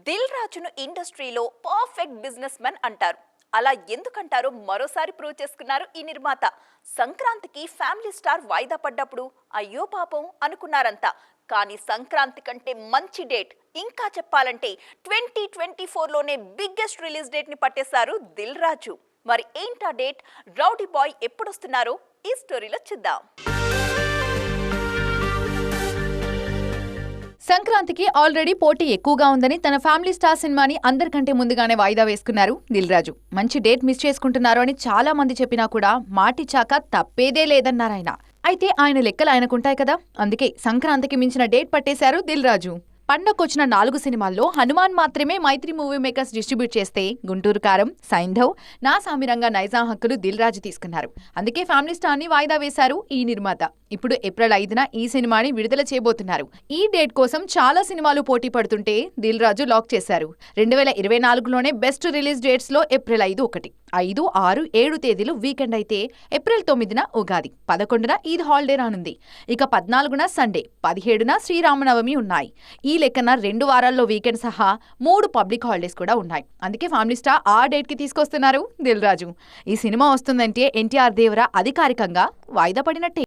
దిల్ రాజును ఇండస్ట్రీలో perfect business man అంటారు. అలా ఎందుకంటారో మరోసారి ప్రూవ్ చేసుకున్నారు ఈ నిర్మాత. సంక్రాంతికి ఫ్యామిలీ స్టార్ వాయిదా పడ్డప్పుడు అయ్యో పాపం అనుకున్నారంతా. కానీ సంక్రాంతి కంటే మంచి డేట్, ఇంకా చెప్పాలంటే 2024లోనే బిగ్గెస్ట్ రిలీజ్ డేట్ ని పట్టేశారు దిల్ రాజు. మరి ఏంటా డేట్? రౌడీ బాయ్ ఎప్పుడొస్తున్నారో ఈ స్టోరీలో చూద్దాం. సంక్రాంతికి ఆల్రెడీ పోటీ ఎక్కువగా ఉందని తన ఫ్యామిలీ స్టార్ సినిమాని అందరికంటే ముందుగానే వాయిదా వేసుకున్నారు దిల్ రాజు. మంచి డేట్ మిస్ చేసుకుంటున్నారు అని చాలా మంది చెప్పినా కూడా మాటిచ్చాక తప్పేదే లేదన్నారాయన. అయితే ఆయన లెక్కలు ఆయనకుంటాయి కదా, అందుకే సంక్రాంతికి మించిన డేట్ పట్టేశారు దిల్ రాజు. పండగకొచ్చిన 4 సినిమాల్లో హనుమాన్ మాత్రమే మైత్రి మూవీ మేకర్స్ డిస్ట్రిబ్యూట్ చేస్తే గుంటూరు కారం, సైంధవ్, నా సామిరంగా నైజాం హక్కులు దిల్ రాజు తీసుకున్నారు. అందుకే ఫ్యామిలీ స్టార్ ని వాయిదా వేశారు ఈ నిర్మాత. ఇప్పుడు ఏప్రిల్ 5న ఈ సినిమాని విడుదల చేయబోతున్నారు. ఈ డేట్ కోసం చాలా సినిమాలు పోటీ పడుతుంటే దిల్ రాజు లాక్ చేశారు. 2024లోనే బెస్ట్ రిలీజ్ డేట్స్ లో ఏప్రిల్ 5 ఒకటి. 5, 6, 7 తేదీలు వీకెండ్ అయితే ఏప్రిల్ 9న ఉగాది, 11న ఈద్ హాలిడే రానుంది. ఇక 14న సండే, 17న శ్రీరామనవమి ఉన్నాయి. ఈ లెక్కన 2 వారాల్లో వీకెండ్ సహా 3 పబ్లిక్ హాలిడేస్ కూడా ఉన్నాయి. అందుకే ఫ్యామిలీ స్టార్ ఆ డేట్ కి తీసుకొస్తున్నారు దిల్ రాజు. ఈ సినిమా వస్తుందంటే ఎన్టీఆర్ దేవర అధికారికంగా వాయిదా పడినట్టే.